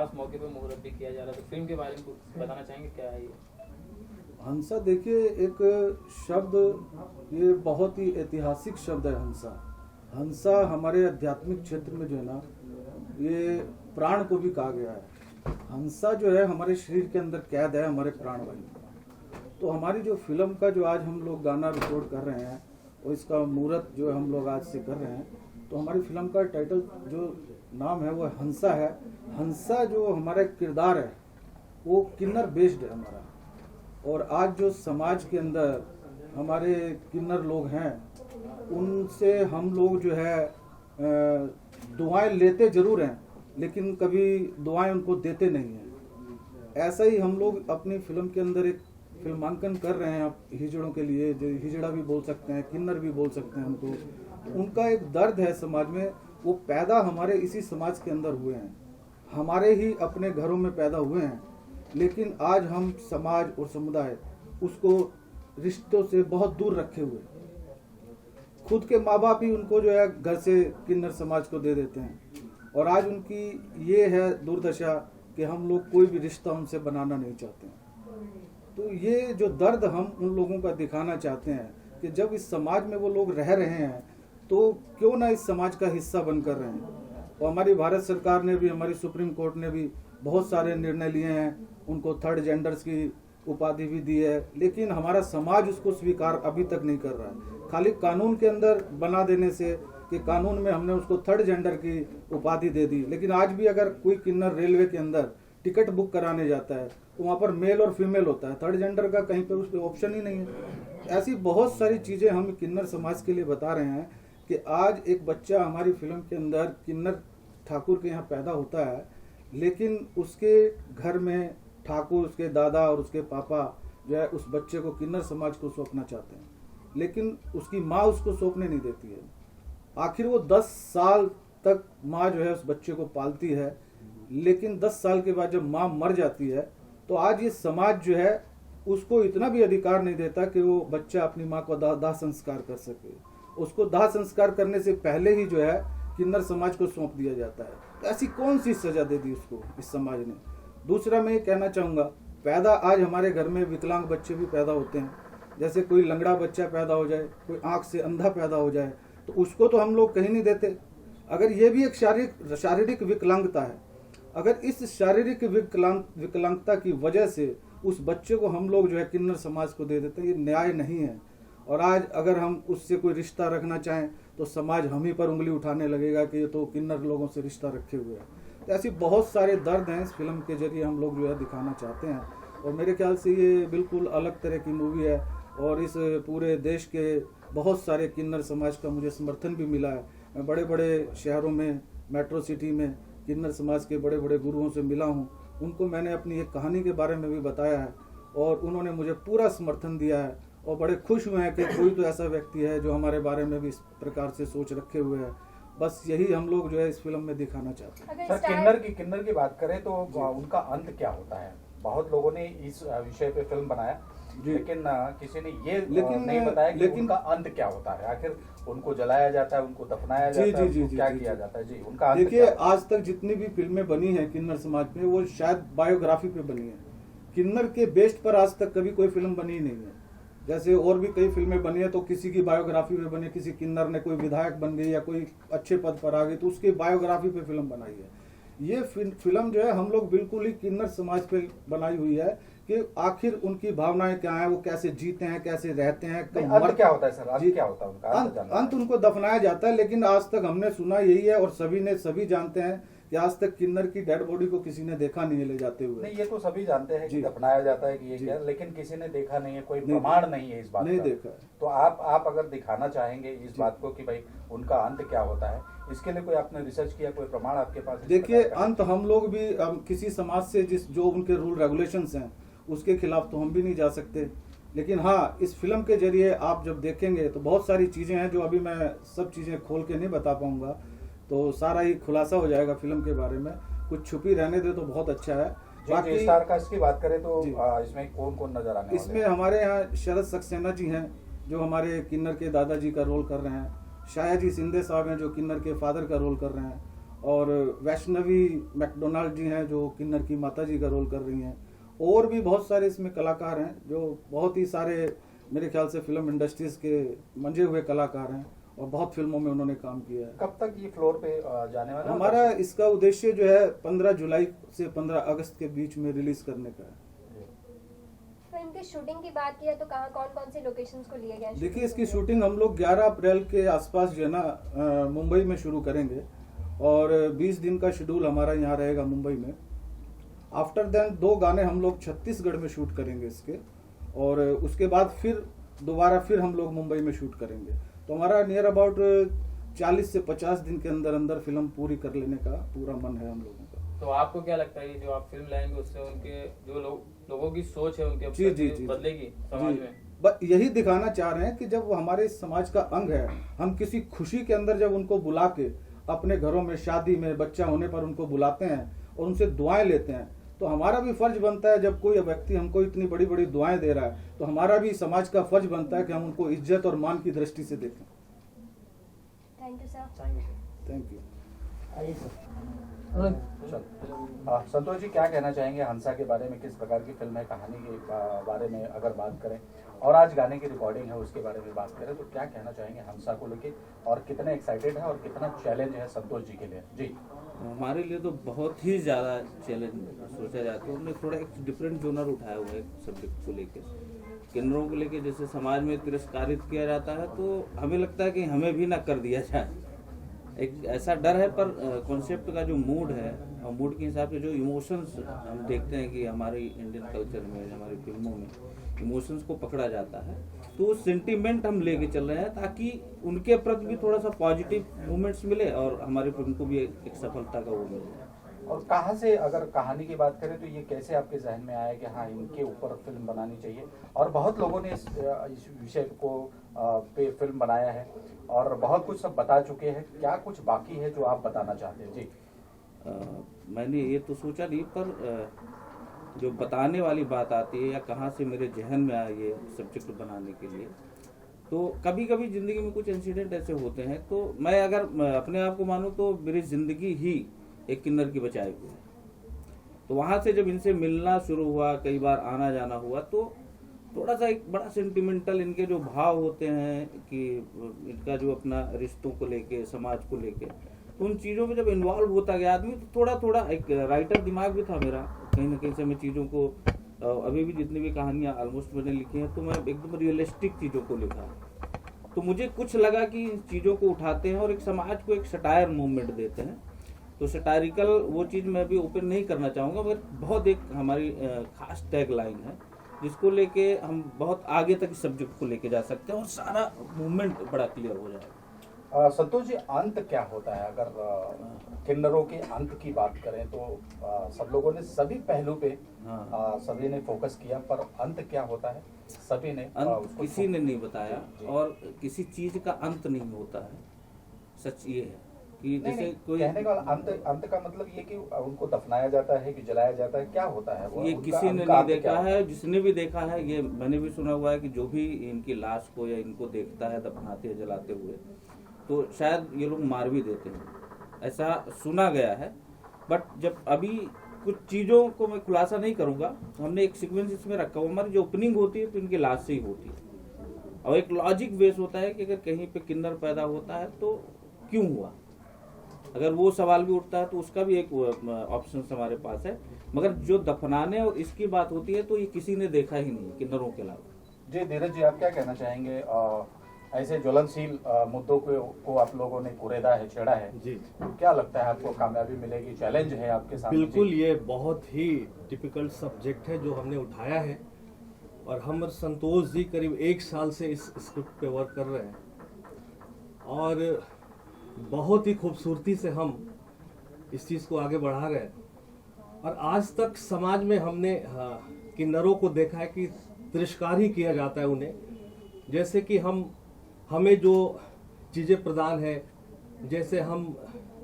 खास मौके पे मुहूर्त भी किया जा रहा है, तो फिल्म के बारे में कुछ बताना चाहेंगे, क्या है ये? हंसा देखिए, एक शब्द ये बहुत ही ऐतिहासिक शब्द है हंसा। हंसा हमारे आध्यात्मिक क्षेत्र में जो है ना, ये प्राण को भी कहा गया है। हंसा जो है हमारे शरीर के अंदर कैद है, हमारे प्राण वायु। तो हमारी जो फिल्म का जो आज हम लोग गाना रिकॉर्ड कर रहे हैं और इसका मुहूर्त जो हम लोग आज से कर रहे हैं, तो हमारी फिल्म का टाइटल जो नाम है वो हंसा है। हंसा जो हमारा किरदार है वो किन्नर बेस्ड है हमारा। और आज जो समाज के अंदर हमारे किन्नर लोग हैं, उनसे हम लोग जो है दुआएं लेते जरूर हैं, लेकिन कभी दुआएं उनको देते नहीं हैं। ऐसा ही हम लोग अपनी फिल्म के अंदर एक फिल्मांकन कर रहे हैं, आप हिजड़ों के लिए, जो हिजड़ा भी बोल सकते हैं, किन्नर भी बोल सकते हैं उनको। उनका एक दर्द है समाज में, वो पैदा हमारे इसी समाज के अंदर हुए हैं, हमारे ही अपने घरों में पैदा हुए हैं। लेकिन आज हम समाज और समुदाय उसको रिश्तों से बहुत दूर रखे हुए, खुद के माँ बाप ही उनको जो है घर से किन्नर समाज को दे देते हैं। और आज उनकी ये है दुर्दशा कि हम लोग कोई भी रिश्ता उनसे बनाना नहीं चाहते हैं। तो ये जो दर्द हम उन लोगों का दिखाना चाहते हैं कि जब इस समाज में वो लोग रह रहे हैं तो क्यों ना इस समाज का हिस्सा बनकर रहे हैं। और हमारी भारत सरकार ने भी, हमारी सुप्रीम कोर्ट ने भी बहुत सारे निर्णय लिए हैं, उनको थर्ड जेंडर्स की उपाधि भी दी है, लेकिन हमारा समाज उसको स्वीकार अभी तक नहीं कर रहा है। खाली कानून के अंदर बना देने से कि कानून में हमने उसको थर्ड जेंडर की उपाधि दे दी, लेकिन आज भी अगर कोई किन्नर रेलवे के अंदर टिकट बुक कराने जाता है तो वहाँ पर मेल और फीमेल होता है, थर्ड जेंडर का कहीं पर उस पर ऑप्शन ही नहीं है। ऐसी बहुत सारी चीज़ें हम किन्नर समाज के लिए बता रहे हैं कि आज एक बच्चा हमारी फिल्म के अंदर किन्नर ठाकुर के यहाँ पैदा होता है, लेकिन उसके घर में ठाकुर, उसके दादा और उसके पापा जो है उस बच्चे को किन्नर समाज को सौंपना चाहते हैं, लेकिन उसकी माँ उसको सौंपने नहीं देती है। आखिर वो 10 साल तक माँ जो है उस बच्चे को पालती है, लेकिन 10 साल के बाद जब माँ मर जाती है तो आज ये समाज जो है उसको इतना भी अधिकार नहीं देता कि वो बच्चा अपनी माँ को दाह संस्कार कर सके। उसको दाह संस्कार करने से पहले ही जो है किन्नर समाज को सौंप दिया जाता है। तो ऐसी कौन सी सजा दे दी उसको इस समाज ने। दूसरा मैं ये कहना चाहूँगा, पैदा आज हमारे घर में विकलांग बच्चे भी पैदा होते हैं। जैसे कोई लंगड़ा बच्चा पैदा हो जाए, कोई आँख से अंधा पैदा हो जाए, तो उसको तो हम लोग कहीं नहीं देते। अगर ये भी एक शारीरिक विकलांगता है, अगर इस शारीरिक विकलांगता की वजह से उस बच्चे को हम लोग जो है किन्नर समाज को दे देते हैं, ये न्याय नहीं है। और आज अगर हम उससे कोई रिश्ता रखना चाहें तो समाज हम ही पर उंगली उठाने लगेगा कि ये तो किन्नर लोगों से रिश्ता रखे हुए हैं। तो ऐसी बहुत सारे दर्द हैं इस फिल्म के जरिए हम लोग जो है दिखाना चाहते हैं। और मेरे ख्याल से ये बिल्कुल अलग तरह की मूवी है और इस पूरे देश के बहुत सारे किन्नर समाज का मुझे समर्थन भी मिला है। मैं बड़े बड़े शहरों में, मेट्रो सिटी में किन्नर समाज के बड़े बड़े गुरुओं से मिला हूँ, उनको मैंने अपनी एक कहानी के बारे में भी बताया है और उन्होंने मुझे पूरा समर्थन दिया है और बड़े खुश हुए हैं कि कोई तो ऐसा व्यक्ति है जो हमारे बारे में भी इस प्रकार से सोच रखे हुए है। बस यही हम लोग जो है इस फिल्म में दिखाना चाहते हैं। सर, किन्नर की बात करें तो उनका अंत क्या होता है? बहुत लोगों ने इस विषय पे फिल्म बनाया, लेकिन किसी ने ये नहीं बताया कि उनका अंत क्या होता है। आखिर उनको जलाया जाता है, उनको दफनाया जाता है, क्या किया जाता है? जी, उनका अंत। देखिए, आज तक जितनी भी फिल्में बनी हैं किन्नर समाज पे, वो शायद बायोग्राफी पे बनी है। किन्नर के बेस्ड पर आज तक कभी कोई फिल्म बनी ही नहीं है। जैसे और भी कई फिल्में बनी है तो किसी की बायोग्राफी पे बनी, किसी किन्नर ने कोई विधायक बन गई या कोई अच्छे पद पर आ गई तो उसकी बायोग्राफी पे फिल्म बनाई है। ये फिल्म जो है हम लोग बिल्कुल ही किन्नर समाज पे बनाई हुई है कि आखिर उनकी भावनाएं क्या हैं, वो कैसे जीते हैं, कैसे रहते हैं। अंत क्या होता है सर? अंत क्या होता है उनका? अंत उनको दफनाया जाता है, लेकिन आज तक हमने सुना यही है और सभी जानते हैं कि आज तक किन्नर की डेड बॉडी को किसी ने देखा नहीं है ले जाते हुए। नहीं, ये तो सभी जानते हैं कि दफनाया जाता है कि ये क्या, लेकिन किसी ने देखा नहीं है, कोई प्रमाण नहीं है इस बात का। नहीं देखा है। तो आप अगर दिखाना चाहेंगे इस बात को कि भाई उनका अंत क्या होता है, इसके लिए कोई आपने रिसर्च किया, कोई प्रमाण आपके पास? देखिए, अंत हम लोग भी किसी समाज से जो उनके रूल रेगुलेशंस हैं उसके खिलाफ तो हम भी नहीं जा सकते, लेकिन हाँ, इस फिल्म के जरिए आप जब देखेंगे तो बहुत सारी चीजें हैं जो अभी मैं सब चीजें खोल के नहीं बता पाऊंगा, तो सारा ही खुलासा हो जाएगा फिल्म के बारे में। कुछ छुपी रहने दे तो बहुत अच्छा है। बाकी स्टार कास्ट की बात करें तो इसमें कौन कौन नजर आने वाले? इसमें हमारे यहाँ शरद सक्सेना जी हैं जो हमारे किन्नर के दादाजी का रोल कर रहे हैं, शाया जी सिंधे साहब हैं जो किन्नर के फादर का रोल कर रहे हैं, और वैष्णवी मैकडोनाल्ड जी हैं जो किन्नर की माता जी का रोल कर रही हैं, और भी बहुत सारे इसमें कलाकार हैं जो बहुत ही सारे मेरे ख्याल से फिल्म इंडस्ट्रीज के मंजे हुए कलाकार हैं और बहुत फिल्मों में उन्होंने काम किया है। कब तक ये फ्लोर पे जाने वाला है? हमारा इसका उद्देश्य जो है 15 जुलाई से 15 अगस्त के बीच में रिलीज करने का है। फिल्म की शूटिंग की बात किया तो कहाँ कौन कौन सी लोकेशंस को लिए गया? देखिए, इसकी शूटिंग हम लोग 11 अप्रैल के आसपास जो है ना मुंबई में शुरू करेंगे और 20 दिन का शेड्यूल हमारा यहाँ रहेगा मुंबई में। आफ्टर देन 2 गाने हम लोग छत्तीसगढ़ में शूट करेंगे इसके, और उसके बाद फिर दोबारा फिर हम लोग मुंबई में शूट करेंगे। तो हमारा नियर अबाउट 40 से 50 दिन के अंदर अंदर फिल्म पूरी कर लेने का पूरा मन है हम लोगों का। तो आपको क्या लगता है जो आप फिल्म लाएंगे उससे उनके जो लोगों की सोच है उनके जी जी जी बदलेगी समाज में? बस यही दिखाना चाह रहे हैं कि जब वो हमारे समाज का अंग है, हम किसी खुशी के अंदर जब उनको बुला के अपने घरों में शादी में बच्चा होने पर उनको बुलाते हैं और उनसे दुआएं लेते हैं, तो हमारा भी फर्ज बनता है, जब कोई व्यक्ति हमको इतनी बड़ी बड़ी दुआएं दे रहा है तो हमारा भी समाज का फर्ज बनता है कि हम उनको इज्जत और मान की दृष्टि से देखें। Thank you sir. Thank you. Santosh ji, क्या कहना चाहेंगे हंसा के बारे में? किस प्रकार की फिल्म है, कहानी के बारे में अगर बात करें और आज गाने की रिकॉर्डिंग है उसके बारे में बात करें तो क्या कहना चाहेंगे हंसा को लेके, और कितने एक्साइटेड है और कितना चैलेंज है संतोष जी के लिए? जी, हमारे लिए तो बहुत ही ज़्यादा चैलेंज सोचा जाता है। उन्होंने थोड़ा एक डिफरेंट जोनर उठाया हुआ है सब्जेक्ट को लेके, किन्नरों को लेके। जैसे समाज में तिरस्कारित किया जाता है तो हमें लगता है कि हमें भी ना कर दिया जाए, एक ऐसा डर है। पर कॉन्सेप्ट का जो मूड है और मूड के हिसाब से जो इमोशंस हम देखते हैं कि हमारी इंडियन कल्चर में, हमारी फिल्मों में इमोशंस को पकड़ा जाता है, तो सेंटीमेंट हम लेके चल रहे हैं ताकि उनके प्रति भी थोड़ा सा पॉजिटिव मूवमेंट्स मिले और हमारी फिल्म को भी एक सफलता का वो मिले। और कहाँ से अगर कहानी की बात करें तो ये कैसे आपके जहन में आया कि हाँ इनके ऊपर फिल्म बनानी चाहिए? और बहुत लोगों ने इस विषय को पे फिल्म बनाया है और बहुत कुछ सब बता चुके हैं, क्या कुछ बाकी है जो आप बताना चाहते हैं? जी, मैंने ये तो सोचा नहीं, पर जो बताने वाली बात आती है या कहाँ से मेरे जहन में आया ये सब्जेक्ट बनाने के लिए, तो कभी कभी ज़िंदगी में कुछ इंसिडेंट ऐसे होते हैं। तो मैं अगर अपने आप को मानूं तो मेरी ज़िंदगी ही एक किन्नर की बचाई हुई है। तो वहाँ से जब इनसे मिलना शुरू हुआ, कई बार आना जाना हुआ, तो थोड़ा सा एक बड़ा सेंटिमेंटल इनके जो भाव होते हैं कि इनका जो अपना रिश्तों को लेके, समाज को लेके, तो उन चीज़ों में जब इन्वॉल्व होता गया आदमी तो थोड़ा थोड़ा एक राइटर दिमाग भी था मेरा, कहीं ना कहीं से मैं चीज़ों को अभी भी जितनी भी कहानियाँ ऑलमोस्ट मैंने लिखी हैं तो मैं एकदम रियलिस्टिक चीज़ों को लिखा। तो मुझे कुछ लगा कि इन चीज़ों को उठाते हैं और एक समाज को एक सटायर मूवमेंट देते हैं। तो सटायरिकल वो चीज़ मैं भी ओपन नहीं करना चाहूँगा, मगर बहुत एक हमारी खास टैग लाइन है जिसको लेके हम बहुत आगे तक इस सब्जेक्ट को लेके जा सकते हैं और सारा मूवमेंट बड़ा क्लियर हो जाएगा। संतोष जी, अंत क्या होता है? अगर किन्नरों के अंत की बात करें तो सब लोगों ने सभी पहलू पे सभी ने फोकस किया, पर अंत क्या होता है सभी ने किसी ने नहीं बताया। और किसी चीज का अंत नहीं होता है। सच ये है कि जैसे कोई कहने का अंत का मतलब ये कि उनको दफनाया जाता है कि जलाया जाता है, क्या होता है वो? ये किसी ने नहीं देखा है। जिसने भी देखा है, ये मैंने भी सुना हुआ है कि जो भी इनकी लाश को या इनको देखता है दफनाते हैं जलाते हुए, तो शायद ये लोग मार भी देते हैं, ऐसा सुना गया है। बट जब अभी कुछ चीज़ों को मैं खुलासा नहीं करूंगा, हमने एक सीक्वेंस इसमें रखा हुआ। हमारी जो ओपनिंग होती है तो इनकी लाश से ही होती है और एक लॉजिक बेस होता है कि अगर कहीं पे किन्नर पैदा होता है तो क्यों हुआ। अगर वो सवाल भी उठता है तो उसका भी एक ऑप्शन हमारे पास है। मगर जो दफनाने और इसकी बात होती है तो ये किसी ने देखा ही नहीं किन्नरों के अलावा। जी धीरज जी, आप क्या कहना चाहेंगे? ऐसे ज्वलनशील मुद्दों को आप लोगों ने कुरेदा है, छेड़ा है जी, क्या लगता है आपको कामयाबी मिलेगी? चैलेंज है आपके सामने? बिल्कुल, ये बहुत ही टिपिकल सब्जेक्ट है जो हमने उठाया है और हम संतोष जी करीब 1 साल से इस स्क्रिप्ट पे वर्क कर रहे हैं और बहुत ही खूबसूरती से हम इस चीज़ को आगे बढ़ा रहे हैं। और आज तक समाज में हमने किन्नरों को देखा है कि तिरस्कार ही किया जाता है उन्हें। जैसे कि हमें जो चीज़ें प्रदान है, जैसे हम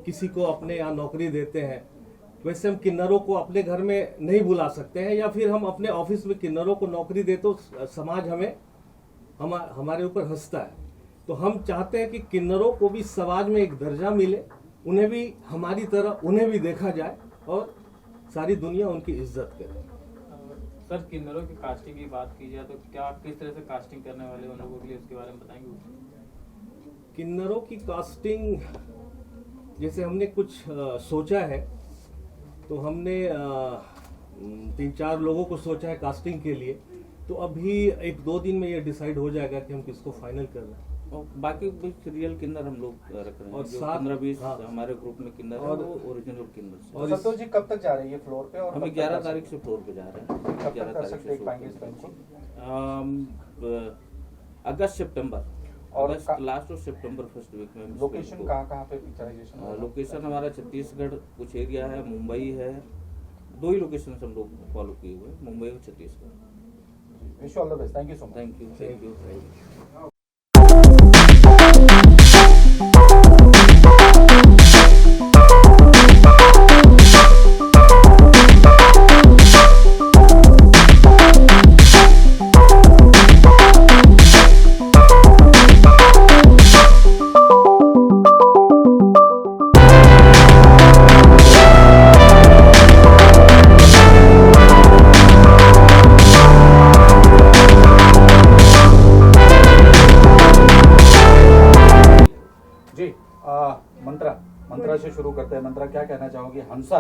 किसी को अपने यहाँ नौकरी देते हैं, वैसे हम किन्नरों को अपने घर में नहीं बुला सकते हैं, या फिर हम अपने ऑफिस में किन्नरों को नौकरी दे तो समाज हमारे ऊपर हंसता है। तो हम चाहते हैं कि किन्नरों को भी समाज में एक दर्जा मिले, उन्हें भी हमारी तरह उन्हें भी देखा जाए और सारी दुनिया उनकी इज्जत करे। सर, किन्नरों की कास्टिंग की बात की जाए तो क्या किस तरह से कास्टिंग करने वाले उन लोगों के लिए, उसके बारे में बताएंगे? किन्नरों की कास्टिंग जैसे हमने कुछ सोचा है, तो हमने 3-4 लोगों को सोचा है कास्टिंग के लिए, तो अभी 1-2 दिन में ये डिसाइड हो जाएगा कि हम किसको फाइनल कर रहे हैं। और बाकी रियल किन्नर हम लोग रख रहे हैं, और जो साथ- 15-20 हाँ। हमारे ग्रुप में किन्नर है, और- वो ओरिजिनल किन्नर से। और संतोष जी कब तक जा रही है फ्लोर पे और हम कब तक 11 दर्शक- तारीख से फ्लोर पे जा रहे हैं। कब 11 तक तारीख दर्शक से देख शो पाएंगे इस पे। फिल्म को? अगस्त सितंबर और अगस्त लास्ट और सितंबर फर्स्ट वीक में हम इस लोकेशन फिल्म को- कहाँ पे पिक्चराइजेशन होगा? लोकेशन हमारा छत्तीसगढ़ कुछ एरिया है, मुंबई है, 2 ही लोकेशन हम लोग फॉलो किए हुए हैं, मुंबई और Chhattisgarh. Wish all the best. Thank you so much. Thank you. जी मंत्रा से शुरू करते हैं। मंत्रा, क्या कहना चाहोगे हंसा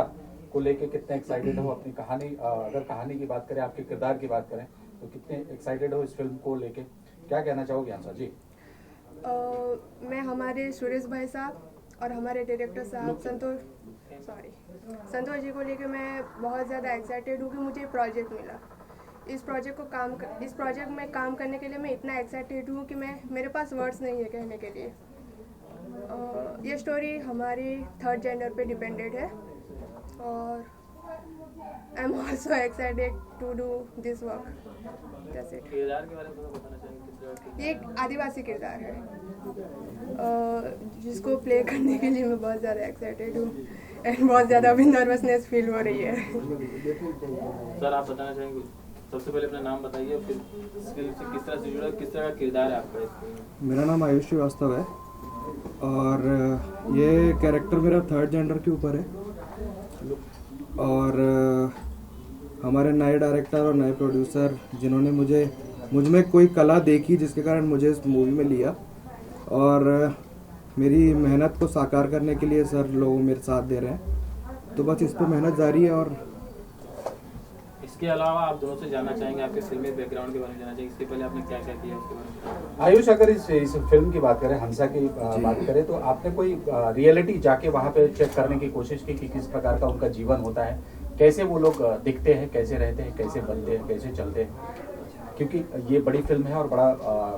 को लेके? कितने एक्साइटेड हो अपनी कहानी, अगर कहानी की बात करें, आपके किरदार की बात करें, तो कितने एक्साइटेड हो इस फिल्म को लेके? क्या कहना चाहोगे हंसा जी? मैं हमारे सुरेश भाई साहब और हमारे डायरेक्टर साहब संतोष जी को लेके मैं बहुत ज़्यादा एक्साइटेड हूँ कि मुझे प्रोजेक्ट मिला। इस प्रोजेक्ट में काम करने के लिए मैं इतना एक्साइटेड हूँ कि मेरे पास वर्ड्स नहीं है कहने के लिए। ये स्टोरी हमारी 3rd जेंडर पे डिपेंडेड है और I am also excited to do this work. जैसे किरदार के बारे में थोड़ा बताना चाहेंगे? किस तरह के- ये एक आदिवासी किरदार है जिसको प्ले करने के लिए मैं बहुत ज़्यादा एक्साइटेड हूँ एंड बहुत ज़्यादा अभी नर्वसनेस फील हो रही है। सर, आप बताना चाहेंगे? सबसे पहले अपना नाम बताइए, फिर इस फिल्म से किस तरह से जुड़ा, किस तरह का किरदार है आपका इस फिल्म में? मेरा नाम आयुष श्रीवास्तव है और ये कैरेक्टर मेरा 3rd जेंडर के ऊपर है और हमारे नए डायरेक्टर और नए प्रोड्यूसर जिन्होंने मुझ में कोई कला देखी जिसके कारण मुझे इस मूवी में लिया और मेरी मेहनत को साकार करने के लिए सर लोग मेरे साथ दे रहे हैं, तो बस इस पर मेहनत जारी है। और इसके अलावा आप दोनों से जानना चाहेंगे, आपके फिल्मी बैकग्राउंड के बारे में जानना चाहेंगे, इसके पहले आपने क्या क्या किया उसके बारे में? आयुष, अगर इस फिल्म की बात करें, हंसा की बात करें, तो आपने कोई रियलिटी जाके वहाँ पे चेक करने की कोशिश की कि किस प्रकार का उनका जीवन होता है, कैसे वो लोग दिखते हैं, कैसे रहते हैं, कैसे बनते हैं, कैसे चलते हैं? क्योंकि ये बड़ी फिल्म है और बड़ा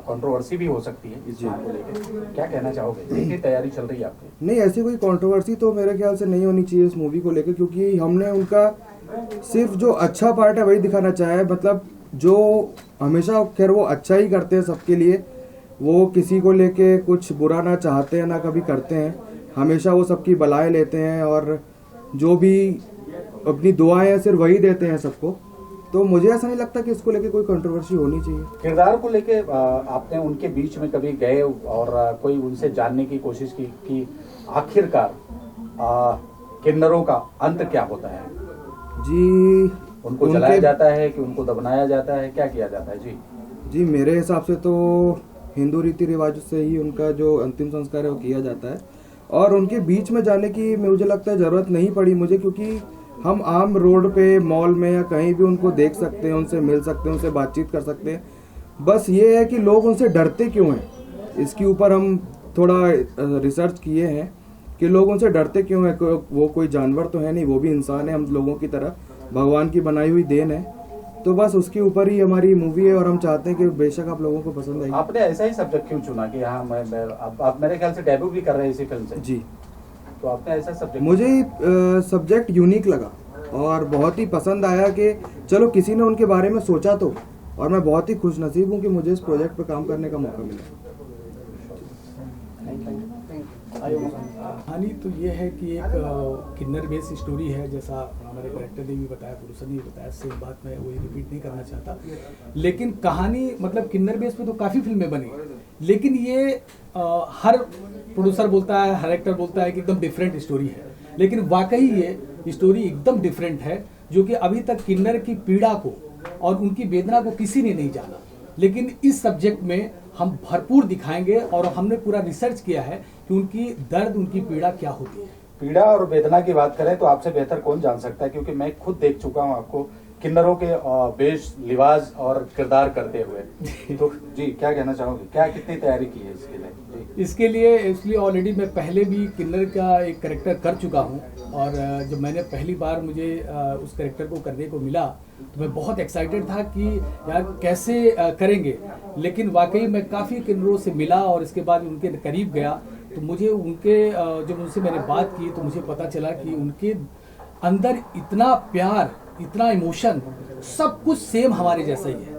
कंट्रोवर्सी भी हो सकती है इस फिल्म को लेकर। क्या कहना चाहोगे? कितनी तैयारी चल रही है आपकी? नहीं, ऐसी कोई कंट्रोवर्सी तो मेरे ख्याल से नहीं होनी चाहिए इस मूवी को लेकर, क्योंकि हमने उनका सिर्फ जो अच्छा पार्ट है वही दिखाना चाहा है। मतलब जो हमेशा खैर वो अच्छा ही करते हैं सबके लिए, वो किसी को लेके कुछ बुरा ना चाहते हैं ना कभी करते हैं, हमेशा वो सबकी भलाई लेते हैं और जो भी अपनी दुआएं हैं सिर्फ वही देते हैं सबको। तो मुझे ऐसा नहीं लगता कि इसको लेके कोई कंट्रोवर्सी होनी चाहिए। किरदार को लेके आपने उनके बीच में कभी गए और कोई उनसे जानने की कोशिश की कि आखिरकार किन्नरों का अंत क्या होता है? जी, उनको जलाया जाता है कि उनको दफनाया जाता है, क्या किया जाता है? जी मेरे हिसाब से तो हिंदू रीति रिवाज से ही उनका जो अंतिम संस्कार है वो किया जाता है और उनके बीच में जाने की मुझे लगता है जरूरत नहीं पड़ी मुझे, क्योंकि हम आम रोड पे, मॉल में या कहीं भी उनको देख सकते हैं, उनसे मिल सकते हैं, उनसे बातचीत कर सकते हैं। बस ये है कि लोग उनसे डरते क्यों हैं, इसके ऊपर हम थोड़ा रिसर्च किए हैं कि लोग उनसे डरते क्यों हैं। वो कोई जानवर तो है नहीं, वो भी इंसान है हम लोगों की तरह, भगवान की बनाई हुई देन है। तो बस उसके ऊपर ही हमारी मूवी है और हम चाहते हैं कि बेशक आप लोगों को पसंद आएगी। आपने ऐसा ही सब्जेक्ट क्यों चुना कि हाँ आप मेरे ख्याल से डेब्यू भी कर रहे हैं इसी फिल्म से? जी, तो आपने ऐसा सब्जेक्ट? मुझे सब्जेक्ट यूनिक लगा और बहुत ही पसंद आया कि चलो किसी ने उनके बारे में सोचा तो, और मैं बहुत ही खुश नसीब हूँ कि मुझे इस प्रोजेक्ट पर काम करने का मौका मिला। कहानी तो ये है कि एक किन्नर बेस्ड स्टोरी है, जैसा हमारे डायरेक्टर ने भी बताया, प्रोड्यूसर ने भी बताया, सेम बात मैं वही रिपीट नहीं करना चाहता। लेकिन कहानी मतलब किन्नर बेस्ड पे तो काफ़ी फिल्में बनी, लेकिन ये हर प्रोड्यूसर बोलता है, हर एक्टर बोलता है कि एकदम डिफरेंट स्टोरी है, लेकिन वाकई ये स्टोरी एकदम डिफरेंट है, जो कि अभी तक किन्नर की पीड़ा को और उनकी वेदना को किसी ने नहीं जाना। लेकिन इस सब्जेक्ट में हम भरपूर दिखाएंगे और हमने पूरा रिसर्च किया है कि उनकी दर्द, उनकी पीड़ा क्या होती है। पीड़ा और वेदना की बात करें तो आपसे बेहतर कौन जान सकता है, क्योंकि मैं खुद देख चुका हूं आपको किन्नरों के वेश, लिबास और किरदार करते हुए। तो जी क्या कहना चाहोगे, क्या कितनी तैयारी की है इसके लिए? इसलिए ऑलरेडी मैं पहले भी किन्नर का एक कैरेक्टर कर चुका हूं, और जब मैंने पहली बार मुझे उस कैरेक्टर को करने को मिला तो मैं बहुत एक्साइटेड था कि यार कैसे करेंगे। लेकिन वाकई मैं काफ़ी किन्नरों से मिला और इसके बाद उनके करीब गया, तो मुझे जब उनसे मैंने बात की तो मुझे पता चला कि उनके अंदर इतना प्यार, इतना इमोशन, सब कुछ सेम हमारे जैसा ही है।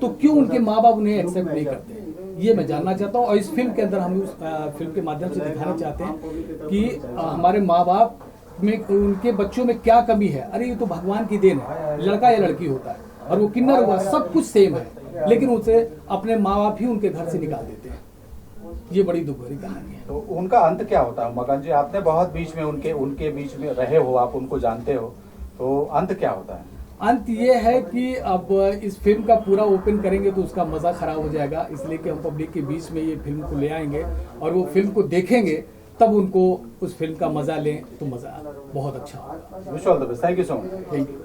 तो क्यों उनके माँ बाप उन्हें एक्सेप्ट नहीं करते, ये मैं जानना चाहता हूँ। और इस फिल्म के अंदर हम उस फिल्म के माध्यम से दिखाना चाहते हैं कि हमारे माँ बाप में, उनके बच्चों में क्या कमी है। अरे ये तो भगवान की देन है, लड़का या लड़की होता है, और वो किन्नर हुआ, सब कुछ सेम है, लेकिन उसे अपने माँ बाप ही उनके घर से निकाल देते हैं। ये बड़ी दुख भरी कहानी है। तो उनका अंत क्या होता है मकान जी? आपने बहुत बीच में उनके बीच में रहे हो, आप उनको जानते हो, तो अंत क्या होता है? अंत ये है कि अब इस फिल्म का पूरा ओपन करेंगे तो उसका मजा खराब हो जाएगा, इसलिए कि हम पब्लिक के बीच में ये फिल्म को ले आएंगे और वो फिल्म को देखेंगे, तब उनको उस फिल्म का मजा लें तो मजा बहुत अच्छा होगा। Wish all the best, thank you so much. Thank you.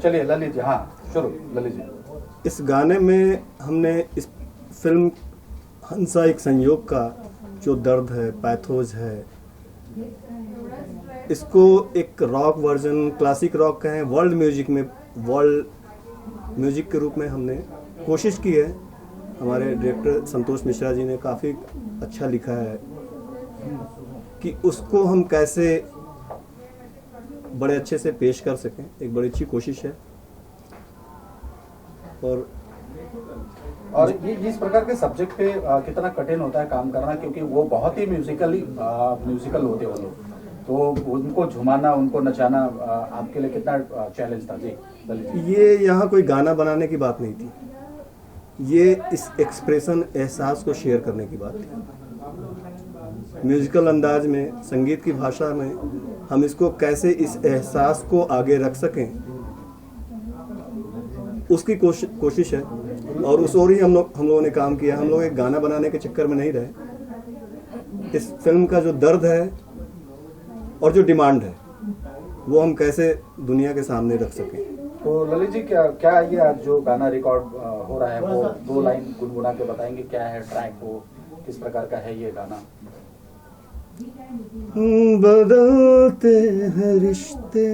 चलिए ललित जी, हाँ शुरू ललित जी। इस गाने में हमने इस फिल्म हंसा एक संयोग का जो दर्द है, पैथोज है, इसको एक रॉक वर्जन, क्लासिक रॉक कहें, वर्ल्ड म्यूजिक के रूप में हमने कोशिश की है। हमारे डायरेक्टर संतोष मिश्रा जी ने काफ़ी अच्छा लिखा है कि उसको हम कैसे बड़े अच्छे से पेश कर सकें, एक बड़ी अच्छी कोशिश है। और ये इस प्रकार के सब्जेक्ट पे कितना कठिन होता है काम करना, क्योंकि वो बहुत ही म्यूजिकल होते हैं वो लोग, तो उनको झुमाना, उनको नचाना आपके लिए कितना चैलेंज था? जी ये यहाँ कोई गाना बनाने की बात नहीं थी, ये इस एक्सप्रेशन, एहसास को शेयर करने की बात थी। म्यूजिकल अंदाज में, संगीत की भाषा में हम इसको कैसे इस एहसास को आगे रख सकें, उसकी कोशिश है। और उस ओर ही हम लोगों ने काम किया। हम लोग एक गाना बनाने के चक्कर में नहीं रहे। इस फिल्म का जो दर्द है और जो डिमांड है वो हम कैसे दुनिया के सामने रख सकें। तो ललित जी, क्या ये आज जो गाना रिकॉर्ड हो रहा है वो 2 लाइन गुनगुना के बताएंगे? क्या है ट्रैक, वो किस प्रकार का है ये गाना? बदलते हैं रिश्ते,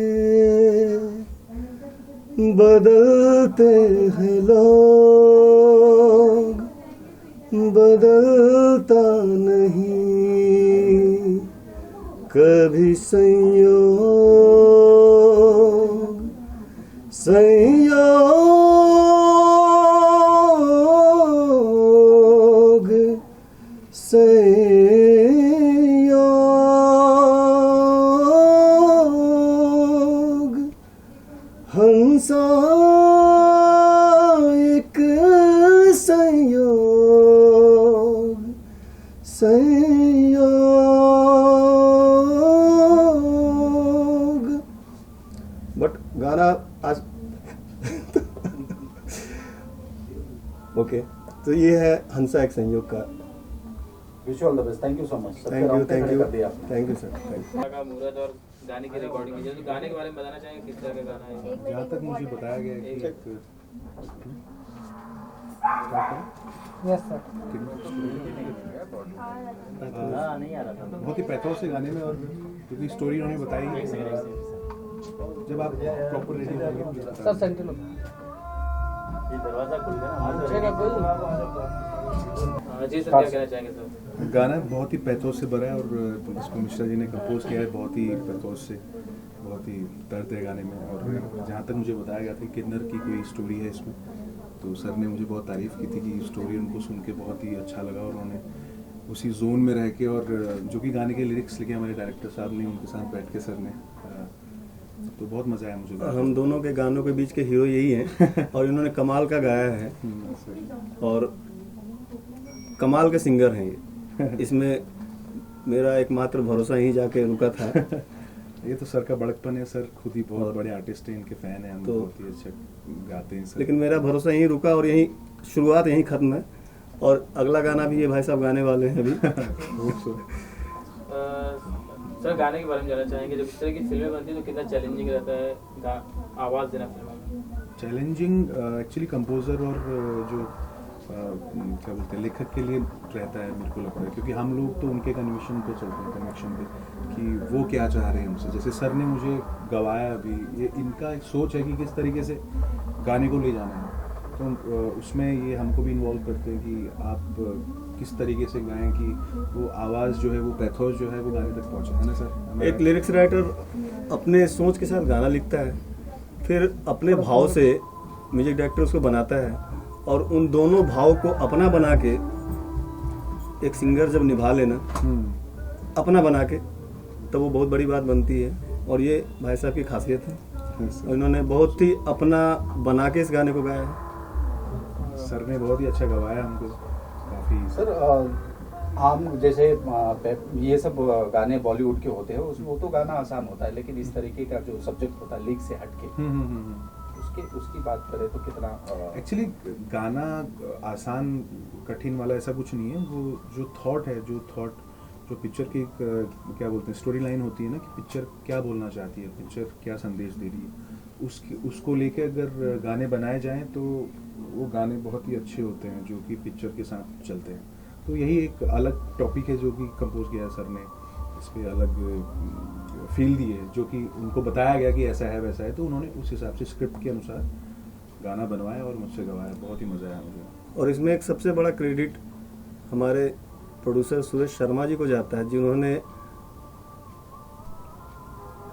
बदलते हैं लोग, बदलता नहीं कभी संयोग संयोग संयोग हंसा एक संयोग संयोग। बट गाना आज ओके तो ये है हंसा एक संयोग का। Wish you all the best. Thank you so much. Thank you sir, thank you. का मुहूर्त और गाने की रिकॉर्डिंग की, तो गाने के बारे में बताना चाहेंगे किस तरह का गाना है? जहाँ तक मुझे बताया गया है कि बहुत ही पैथोस से गाने में, और क्योंकि स्टोरी उन्होंने बताई जब आप प्रॉपर रेडी होंगे सर सेंटर दरवाजा खुल गया जी सर, क्या कहना चाहेंगे सर? गाना बहुत ही पैथोस से भरा है, और इसको मिश्रा जी ने कंपोज किया है बहुत ही पैथोस से, बहुत ही दर्द है गाने में। और जहाँ तक मुझे बताया गया था किन्नर की कोई स्टोरी है इसमें, तो सर ने मुझे बहुत तारीफ़ की थी कि स्टोरी उनको सुन के बहुत ही अच्छा लगा, और उन्होंने उसी जोन में रह के, और जो कि गाने के लिरिक्स लिखे हमारे डायरेक्टर साहब ने, उनके साथ बैठ के सर ने, तो बहुत मज़ा आया मुझे। हम दोनों के गानों के बीच के हीरो यही हैं और इन्होंने कमाल का गाया है और कमाल के सिंगर हैं ये। इसमें मेरा एकमात्र भरोसा ही जाके रुका था। ये तो सर का बड़कपन है, सर खुद ही बहुत बड़े आर्टिस्ट हैं, इनके फैन हैं हम, तो बहुत ही अच्छा गाते हैं सर। लेकिन मेरा भरोसा यहीं रुका और यहीं शुरुआत यहीं खत्म है, और अगला गाना भी ये भाई साहब गाने वाले हैं अभी। सर गाने के बारे में जानना चाहेंगे, जब इस तरह की फिल्में बनती है तो कितना चैलेंजिंग रहता है आवाज़ देना फिल्मों में? चैलेंजिंग एक्चुअली कंपोजर और जो क्या बोलते हैं लेखक के लिए रहता है, मेरे को लगता है, क्योंकि हम लोग तो उनके कन्विक्शन पे चलते हैं, कनेक्शन पे, कि वो क्या चाह रहे हैं हमसे। जैसे सर ने मुझे गवाया अभी, ये इनका एक सोच है कि किस तरीके से गाने को ले जाना है, तो उसमें ये हमको भी इन्वॉल्व करते हैं कि आप किस तरीके से गाएं कि वो आवाज़ जो है, वो पैथोस जो है, वो गाने तक पहुँचे, है ना सर? एक लिरिक्स राइटर अपने सोच के साथ गाना लिखता है, फिर अपने भाव से म्यूजिक डायरेक्टर उसको बनाता है, और उन दोनों भाव को अपना बना के एक सिंगर जब निभा लेना अपना बना के, तब वो बहुत बड़ी बात बनती है। और ये भाई साहब की खासियत है, और इन्होंने बहुत ही अपना बना के इस गाने को गाया है। सर ने बहुत ही अच्छा गवाया हमको काफ़ी। सर आम जैसे ये सब गाने बॉलीवुड के होते हैं, उसमें वो तो गाना आसान होता है, लेकिन इस तरीके का जो सब्जेक्ट होता है लीक से हटके, उसकी बात करें तो कितना एक्चुअली गाना आसान कठिन वाला ऐसा कुछ नहीं है। वो जो थॉट है, जो पिक्चर की क्या बोलते हैं स्टोरी लाइन होती है ना, कि पिक्चर क्या बोलना चाहती है, पिक्चर क्या संदेश दे रही है, उसको लेके अगर गाने बनाए जाएं तो वो गाने बहुत ही अच्छे होते हैं, जो कि पिक्चर के साथ चलते हैं। तो यही एक अलग टॉपिक है जो कि कंपोज किया है सर ने, इस पर अलग फील दी है, जो कि उनको बताया गया कि ऐसा है वैसा है, तो उन्होंने उस हिसाब से स्क्रिप्ट के अनुसार गाना बनवाया और मुझसे गवाया। बहुत ही मज़ा आया मुझे। और इसमें एक सबसे बड़ा क्रेडिट हमारे प्रोड्यूसर सुरेश शर्मा जी को जाता है, जिन्होंने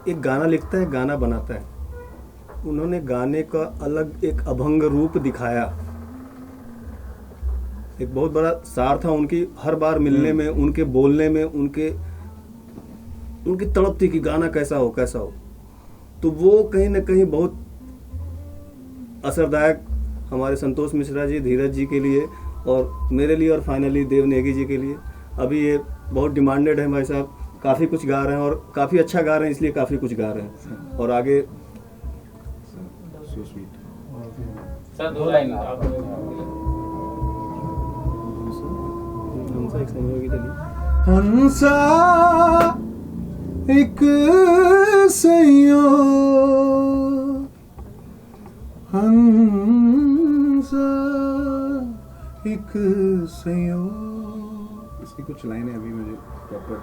एक गाना लिखता है, गाना बनाता है, उन्होंने गाने का अलग एक अभंग रूप दिखाया। एक बहुत बड़ा सार था उनकी, हर बार मिलने में, उनके बोलने में, उनकी तड़प थी कि गाना कैसा हो। तो वो कहीं ना कहीं बहुत असरदायक हमारे संतोष मिश्रा जी, धीरज जी के लिए, और मेरे लिए, और फाइनली देव नेगी जी के लिए। अभी ये बहुत डिमांडेड है भाई साहब, काफ़ी कुछ गा रहे हैं और काफ़ी अच्छा गा रहे हैं, इसलिए काफ़ी कुछ गा रहे हैं। और आगे सर 2 लाइन हंसा एक संयोगी चली। हंसा एक संयोग, हंसा एक संयोग। इसकी कुछ लाइनें अभी मुझे proper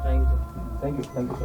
thank you. Thank you so much.